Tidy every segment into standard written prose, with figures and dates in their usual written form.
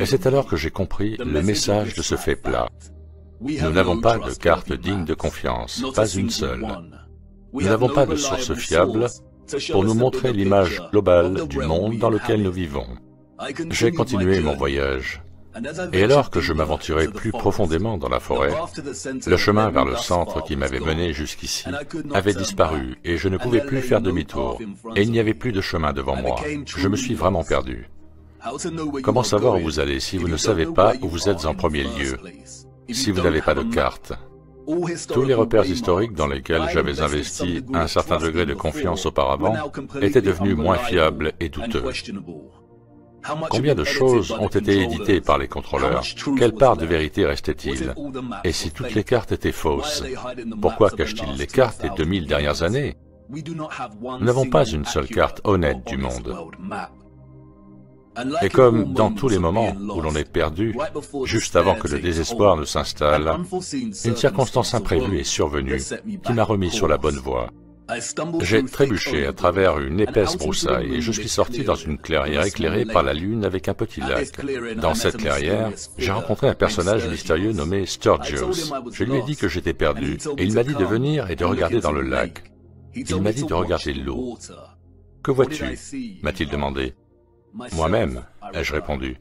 Et c'est alors que j'ai compris le message de ce fait plat. Nous n'avons pas de carte digne de confiance, pas une seule. Nous n'avons pas de source fiable pour nous montrer l'image globale du monde dans lequel nous vivons. J'ai continué mon voyage. Et alors que je m'aventurais plus profondément dans la forêt, le chemin vers le centre qui m'avait mené jusqu'ici avait disparu et je ne pouvais plus faire demi-tour. Et il n'y avait plus de chemin devant moi. Je me suis vraiment perdu. Comment savoir où vous allez si vous ne savez pas où vous êtes en premier lieu, si vous n'avez pas de carte? Tous les repères historiques dans lesquels j'avais investi un certain degré de confiance auparavant étaient devenus moins fiables et douteux. Combien de choses ont été éditées par les contrôleurs? Quelle part de vérité restait-il? Et si toutes les cartes étaient fausses, pourquoi cachent-ils les cartes des 2000 dernières années? Nous n'avons pas une seule carte honnête du monde. Et comme dans tous les moments où l'on est perdu, juste avant que le désespoir ne s'installe, une circonstance imprévue est survenue qui m'a remis sur la bonne voie. J'ai trébuché à travers une épaisse broussaille et je suis sorti dans une clairière éclairée par la lune avec un petit lac. Dans cette clairière, j'ai rencontré un personnage mystérieux nommé Sturgios. Je lui ai dit que j'étais perdu et il m'a dit de venir et de regarder dans le lac. Il m'a dit de regarder l'eau. « Que vois-tu » m'a-t-il demandé. « Moi-même » ai-je répondu,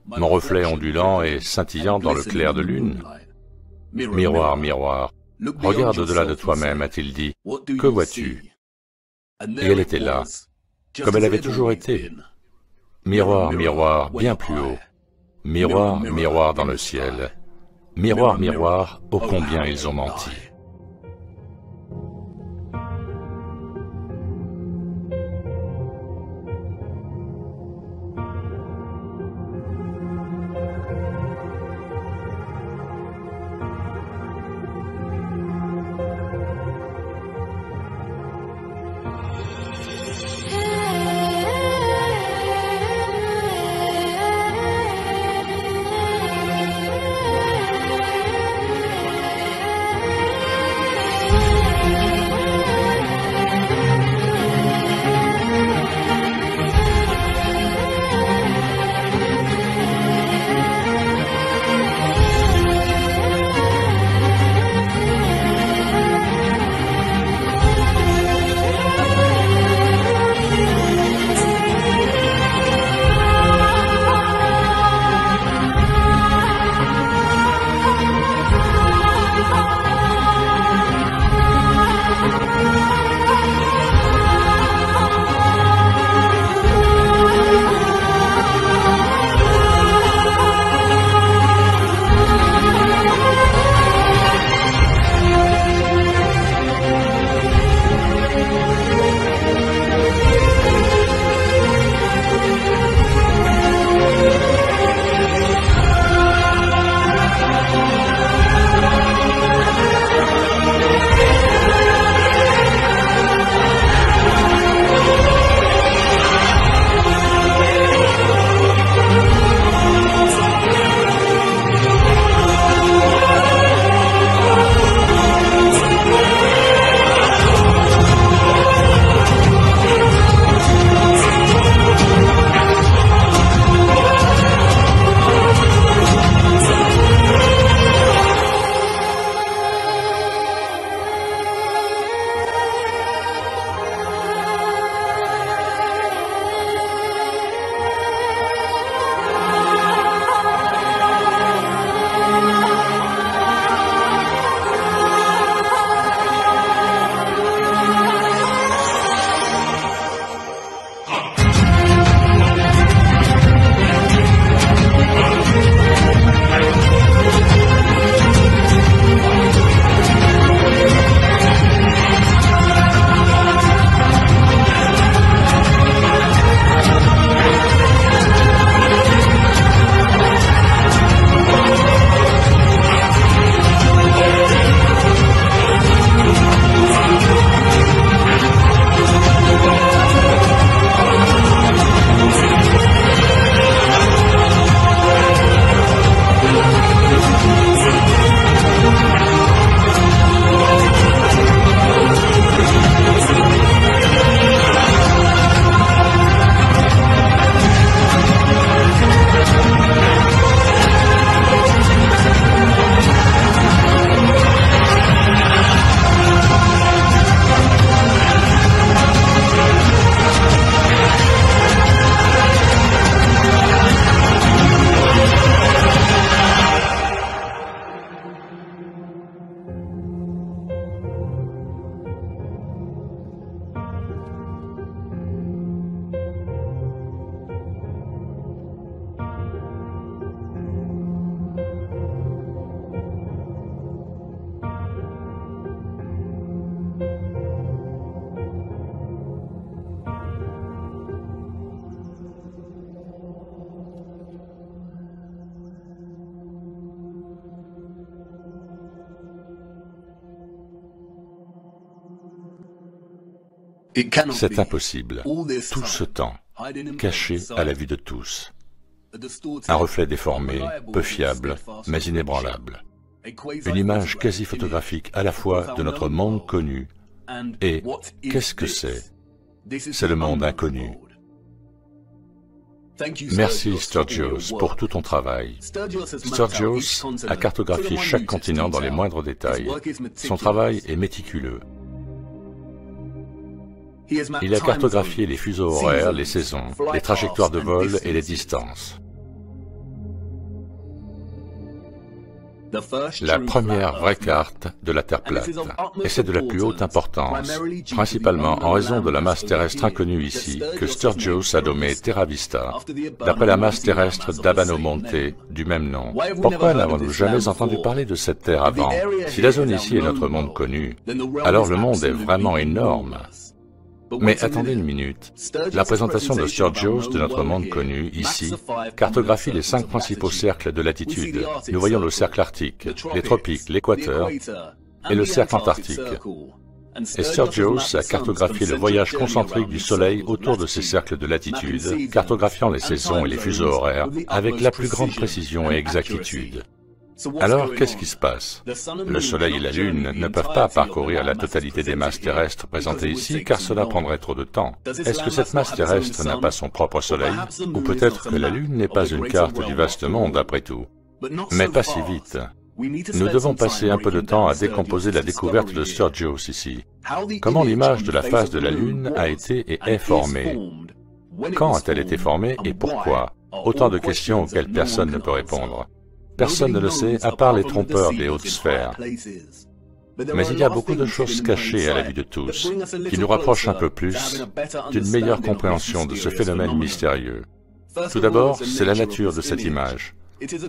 mon reflet ondulant et scintillant dans le clair de lune. « Miroir, miroir, regarde au-delà de toi-même » a-t-il dit. « Que vois-tu » Et elle était là, comme elle avait toujours été. Miroir, miroir, bien plus haut. Miroir, miroir dans le ciel. Miroir, miroir, ô combien ils ont menti. C'est impossible. Tout ce temps, caché à la vue de tous. Un reflet déformé, peu fiable, mais inébranlable. Une image quasi photographique à la fois de notre monde connu et qu'est-ce que c'est? C'est le monde inconnu. Merci Sturgios pour tout ton travail. Sturgios a cartographié chaque continent dans les moindres détails. Son travail est méticuleux. Il a cartographié les fuseaux horaires, les saisons, les trajectoires de vol et les distances. La première vraie carte de la Terre plate, et c'est de la plus haute importance, principalement en raison de la masse terrestre inconnue ici, que Sturgios a nommée Terra Vista, d'après la masse terrestre d'Abano Monte, du même nom. Pourquoi n'avons-nous jamais entendu parler de cette Terre avant? Si la zone ici est notre monde connu, alors le monde est vraiment énorme. Mais attendez une minute. La présentation de Sturgios de notre monde connu, ici, cartographie les 5 principaux cercles de latitude. Nous voyons le cercle arctique, les tropiques, l'équateur et le cercle antarctique. Et Sturgios a cartographié le voyage concentrique du Soleil autour de ces cercles de latitude, cartographiant les saisons et les fuseaux horaires avec la plus grande précision et exactitude. Alors, qu'est-ce qui se passe? Le Soleil et la Lune ne peuvent pas parcourir la totalité des masses terrestres présentées ici, car cela prendrait trop de temps. Est-ce que cette masse terrestre n'a pas son propre Soleil? Ou peut-être que la Lune n'est pas une carte du vaste monde, après tout? Mais pas si vite. Nous devons passer un peu de temps à décomposer la découverte de Sturgios ici. Comment l'image de la face de la Lune a été et est formée? Quand a-t-elle été formée et pourquoi? Autant de questions auxquelles personne ne peut répondre. Personne ne le sait, à part les trompeurs des hautes sphères. Mais il y a beaucoup de choses cachées à la vue de tous, qui nous rapprochent un peu plus d'une meilleure compréhension de ce phénomène mystérieux. Tout d'abord, c'est la nature de cette image.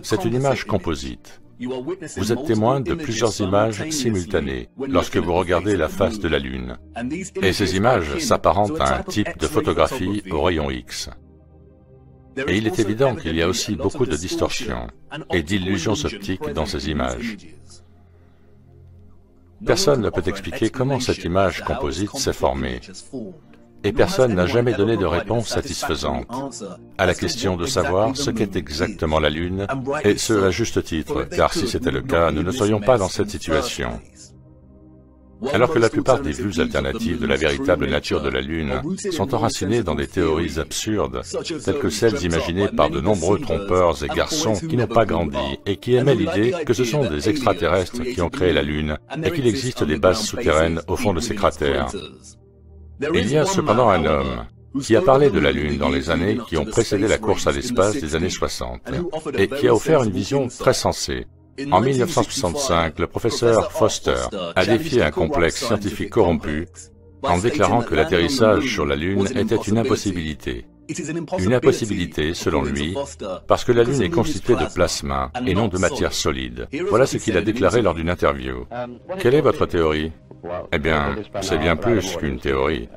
C'est une image composite. Vous êtes témoin de plusieurs images simultanées lorsque vous regardez la face de la Lune. Et ces images s'apparentent à un type de photographie au rayon X. Et il est évident qu'il y a aussi beaucoup de distorsions et d'illusions optiques dans ces images. Personne ne peut expliquer comment cette image composite s'est formée. Et personne n'a jamais donné de réponse satisfaisante à la question de savoir ce qu'est exactement la Lune, et ce à juste titre, car si c'était le cas, nous ne serions pas dans cette situation. Alors que la plupart des vues alternatives de la véritable nature de la Lune sont enracinées dans des théories absurdes, telles que celles imaginées par de nombreux trompeurs et garçons qui n'ont pas grandi et qui émettent l'idée que ce sont des extraterrestres qui ont créé la Lune et qu'il existe des bases souterraines au fond de ces cratères. Il y a cependant un homme qui a parlé de la Lune dans les années qui ont précédé la course à l'espace des années 60 et qui a offert une vision très sensée. En 1965, le professeur Foster a défié un complexe scientifique corrompu en déclarant que l'atterrissage sur la Lune était une impossibilité. Une impossibilité, selon lui, parce que la Lune est constituée de plasma et non de matière solide. Voilà ce qu'il a déclaré lors d'une interview. Quelle est votre théorie? Eh bien, c'est bien plus qu'une théorie.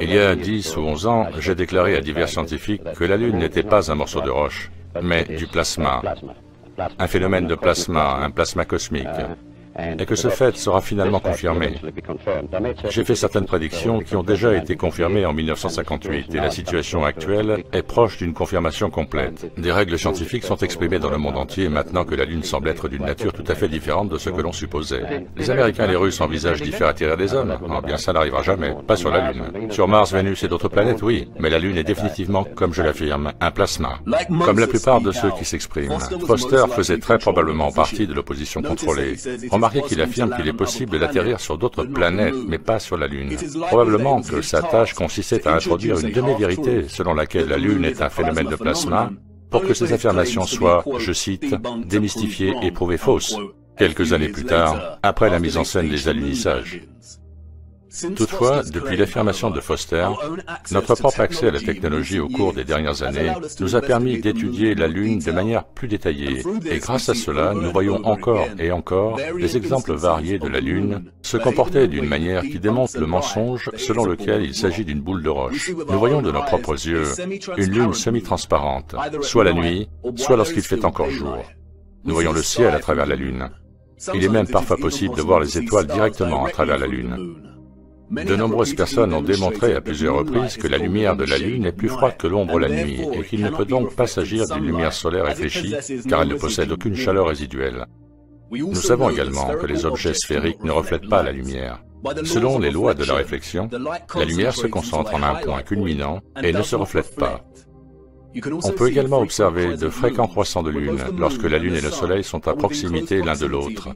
Il y a 10 ou 11 ans, j'ai déclaré à divers scientifiques que la Lune n'était pas un morceau de roche, mais du plasma. Un phénomène de plasma, un plasma cosmique, et que ce fait sera finalement confirmé. J'ai fait certaines prédictions qui ont déjà été confirmées en 1958, et la situation actuelle est proche d'une confirmation complète. Des règles scientifiques sont exprimées dans le monde entier maintenant que la Lune semble être d'une nature tout à fait différente de ce que l'on supposait. Les Américains et les Russes envisagent d'y faire atterrir des hommes. Oh bien, ça n'arrivera jamais, pas sur la Lune. Sur Mars, Vénus et d'autres planètes, oui, mais la Lune est définitivement, comme je l'affirme, un plasma. Comme la plupart de ceux qui s'expriment, Foster faisait très probablement partie de l'opposition contrôlée. Remarquez qu'il affirme qu'il est possible d'atterrir sur d'autres planètes, mais pas sur la Lune. Probablement que sa tâche consistait à introduire une demi-vérité selon laquelle la Lune est un phénomène de plasma, pour que ces affirmations soient, je cite, démystifiées et prouvées fausses, quelques années plus tard, après la mise en scène des alunissages. Toutefois, depuis l'affirmation de Foster, notre propre accès à la technologie au cours des dernières années nous a permis d'étudier la Lune de manière plus détaillée, et grâce à cela, nous voyons encore et encore des exemples variés de la Lune se comporter d'une manière qui démontre le mensonge selon lequel il s'agit d'une boule de roche. Nous voyons de nos propres yeux une Lune semi-transparente, soit la nuit, soit lorsqu'il fait encore jour. Nous voyons le ciel à travers la Lune. Il est même parfois possible de voir les étoiles directement à travers la Lune. De nombreuses personnes ont démontré à plusieurs reprises que la lumière de la Lune est plus froide que l'ombre la nuit et qu'il ne peut donc pas s'agir d'une lumière solaire réfléchie car elle ne possède aucune chaleur résiduelle. Nous savons également que les objets sphériques ne reflètent pas la lumière. Selon les lois de la réflexion, la lumière se concentre en un point culminant et ne se reflète pas. On peut également observer de fréquents croissants de lune lorsque la Lune et le Soleil sont à proximité l'un de l'autre,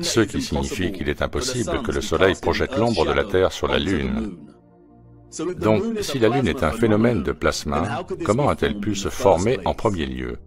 ce qui signifie qu'il est impossible que le Soleil projette l'ombre de la Terre sur la Lune. Donc, si la Lune est un phénomène de plasma, comment a-t-elle pu se former en premier lieu?